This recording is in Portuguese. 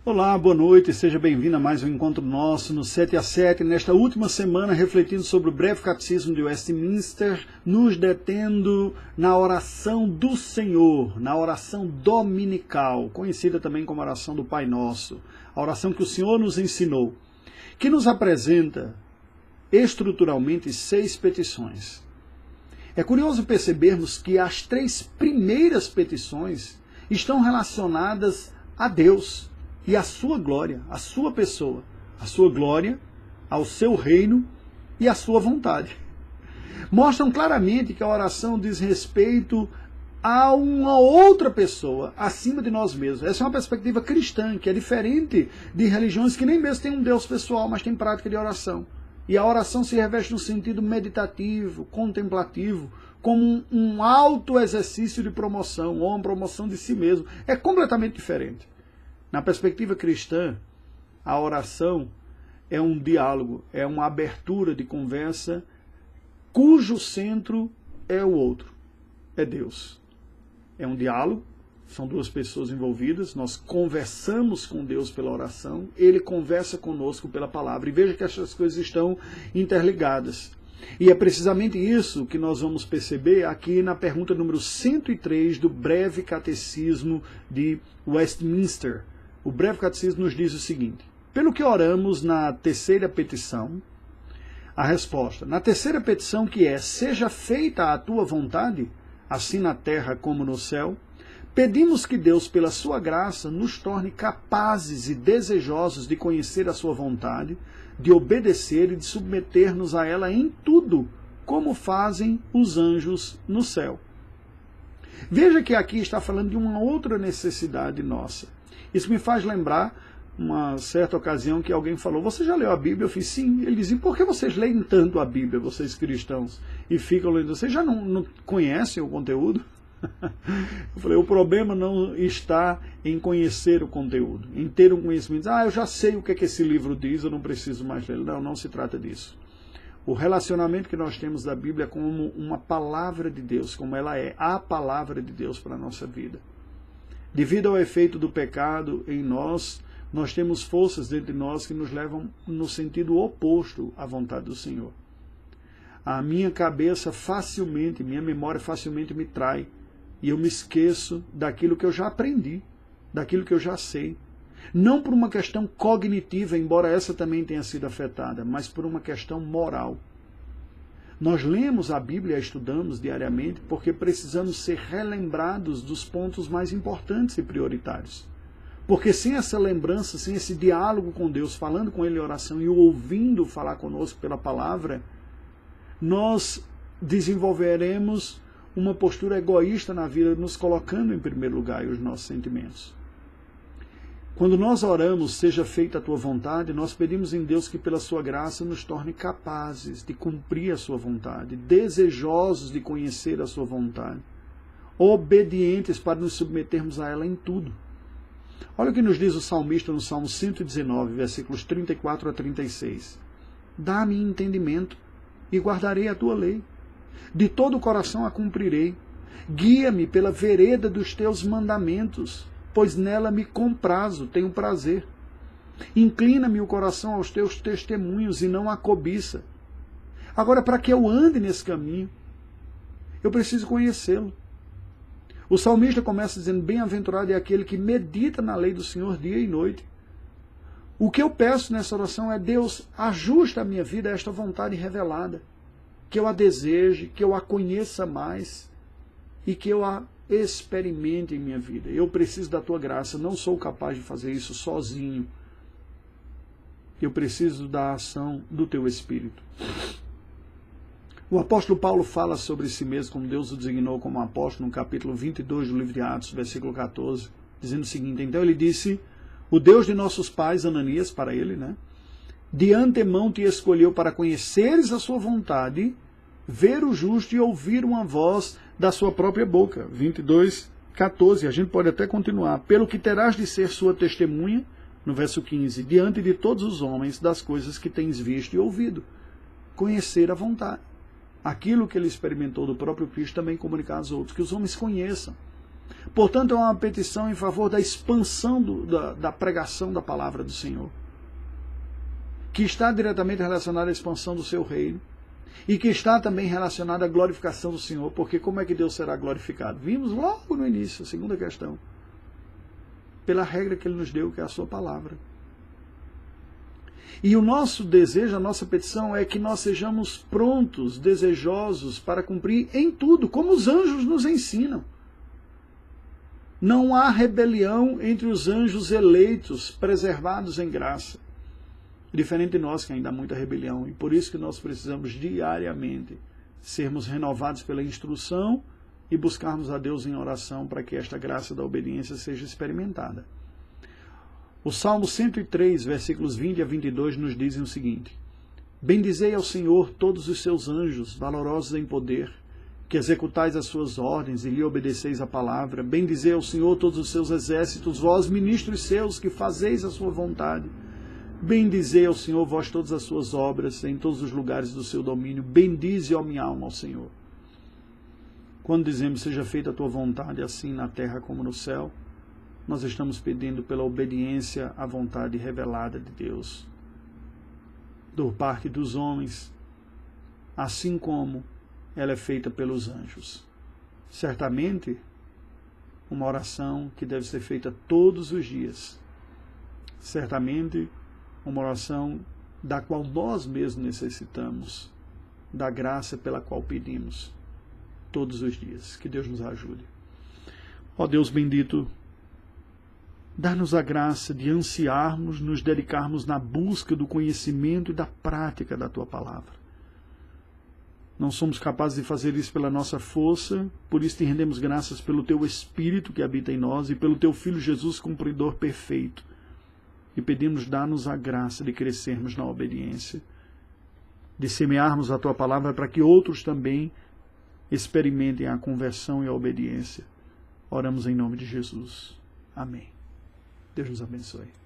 Olá, boa noite, seja bem-vindo a mais um encontro nosso no 7 a 7, nesta última semana refletindo sobre o breve catecismo de Westminster, nos detendo na oração do Senhor, na oração dominical, conhecida também como oração do Pai Nosso, a oração que o Senhor nos ensinou, que nos apresenta estruturalmente 6 petições. É curioso percebermos que as 3 primeiras petições estão relacionadas a Deus e a sua glória, a sua pessoa, a sua glória, ao seu reino e a sua vontade. Mostram claramente que a oração diz respeito a uma outra pessoa acima de nós mesmos. Essa é uma perspectiva cristã, que é diferente de religiões que nem mesmo têm um Deus pessoal, mas têm prática de oração. E a oração se reveste no sentido meditativo, contemplativo, como um alto exercício de promoção, ou uma promoção de si mesmo. É completamente diferente. Na perspectiva cristã, a oração é um diálogo, é uma abertura de conversa cujo centro é o outro, é Deus. É um diálogo, são 2 pessoas envolvidas, nós conversamos com Deus pela oração, Ele conversa conosco pela palavra. E veja que essas coisas estão interligadas. E é precisamente isso que nós vamos perceber aqui na pergunta número 103 do breve catecismo de Westminster. O breve catecismo nos diz o seguinte: pelo que oramos na terceira petição, a resposta, na terceira petição, que é, seja feita a tua vontade, assim na terra como no céu, pedimos que Deus, pela sua graça, nos torne capazes e desejosos de conhecer a sua vontade, de obedecer e de submeter-nos a ela em tudo, como fazem os anjos no céu. Veja que aqui está falando de uma outra necessidade nossa. Isso me faz lembrar uma certa ocasião que alguém falou: você já leu a Bíblia? Eu fiz sim. Ele dizia: por que vocês leem tanto a Bíblia, vocês cristãos? E ficam lendo. Vocês já não conhecem o conteúdo? Eu falei: o problema não está em conhecer o conteúdo, em ter um conhecimento. Eu já sei o que é que esse livro diz, eu não preciso mais ler. Não se trata disso. O relacionamento que nós temos da Bíblia é como uma palavra de Deus, como ela é a palavra de Deus para a nossa vida. Devido ao efeito do pecado em nós, nós temos forças dentro de nós que nos levam no sentido oposto à vontade do Senhor. A minha cabeça facilmente, minha memória facilmente me trai, e eu me esqueço daquilo que eu já aprendi, daquilo que eu já sei. Não por uma questão cognitiva, embora essa também tenha sido afetada, mas por uma questão moral. Nós lemos a Bíblia e a estudamos diariamente porque precisamos ser relembrados dos pontos mais importantes e prioritários. Porque sem essa lembrança, sem esse diálogo com Deus, falando com Ele em oração e o ouvindo falar conosco pela palavra, nós desenvolveremos uma postura egoísta na vida, nos colocando em primeiro lugar os nossos sentimentos. Quando nós oramos, seja feita a tua vontade, nós pedimos em Deus que pela sua graça nos torne capazes de cumprir a sua vontade, desejosos de conhecer a sua vontade, obedientes para nos submetermos a ela em tudo. Olha o que nos diz o salmista no Salmo 119, versículos 34 a 36. Dá-me entendimento e guardarei a tua lei. De todo o coração a cumprirei. Guia-me pela vereda dos teus mandamentos, pois nela me comprazo, tenho prazer. Inclina-me o coração aos teus testemunhos e não à cobiça. Agora, para que eu ande nesse caminho, eu preciso conhecê-lo. O salmista começa dizendo: bem-aventurado é aquele que medita na lei do Senhor dia e noite. O que eu peço nessa oração é: Deus, ajusta a minha vida a esta vontade revelada, que eu a deseje, que eu a conheça mais e que eu a experimente em minha vida. Eu preciso da tua graça, não sou capaz de fazer isso sozinho. Eu preciso da ação do teu Espírito. O apóstolo Paulo fala sobre si mesmo, como Deus o designou como apóstolo, no capítulo 22 do livro de Atos, versículo 14, dizendo o seguinte: então ele disse: o Deus de nossos pais, Ananias, para ele, de antemão te escolheu para conheceres a sua vontade, ver o justo e ouvir uma voz da sua própria boca. 22, 14. A gente pode até continuar. Pelo que terás de ser sua testemunha, no verso 15, diante de todos os homens, das coisas que tens visto e ouvido. Conhecer a vontade. Aquilo que ele experimentou do próprio Cristo também comunicar aos outros, que os homens conheçam. Portanto, é uma petição em favor da expansão da pregação da palavra do Senhor, que está diretamente relacionada à expansão do seu reino, e que está também relacionada à glorificação do Senhor, porque como é que Deus será glorificado? Vimos logo no início, a segunda questão, pela regra que Ele nos deu, que é a sua palavra. E o nosso desejo, a nossa petição é que nós sejamos prontos, desejosos para cumprir em tudo, como os anjos nos ensinam. Não há rebelião entre os anjos eleitos, preservados em graça. Diferente de nós, que ainda há muita rebelião. E por isso que nós precisamos diariamente sermos renovados pela instrução e buscarmos a Deus em oração para que esta graça da obediência seja experimentada. O Salmo 103, versículos 20 a 22, nos dizem o seguinte: Bendizei ao Senhor todos os seus anjos, valorosos em poder, que executais as suas ordens e lhe obedeceis a palavra. Bendizei ao Senhor todos os seus exércitos, vós, ministros seus, que fazeis a sua vontade. Bendizei ao Senhor, vós, todas as suas obras, em todos os lugares do seu domínio. Bendize, ó minha alma, ao Senhor. Quando dizemos, seja feita a tua vontade, assim na terra como no céu, nós estamos pedindo pela obediência à vontade revelada de Deus, por parte dos homens, assim como ela é feita pelos anjos. Certamente, uma oração que deve ser feita todos os dias. Certamente, uma oração da qual nós mesmos necessitamos, da graça pela qual pedimos todos os dias. Que Deus nos ajude. Ó Deus bendito, dá-nos a graça de ansiarmos, nos dedicarmos na busca do conhecimento e da prática da Tua palavra. Não somos capazes de fazer isso pela nossa força, por isso te rendemos graças pelo Teu Espírito que habita em nós e pelo Teu Filho Jesus, cumpridor perfeito. E pedimos, dá-nos a graça de crescermos na obediência, de semearmos a Tua palavra para que outros também experimentem a conversão e a obediência. Oramos em nome de Jesus. Amém. Deus nos abençoe.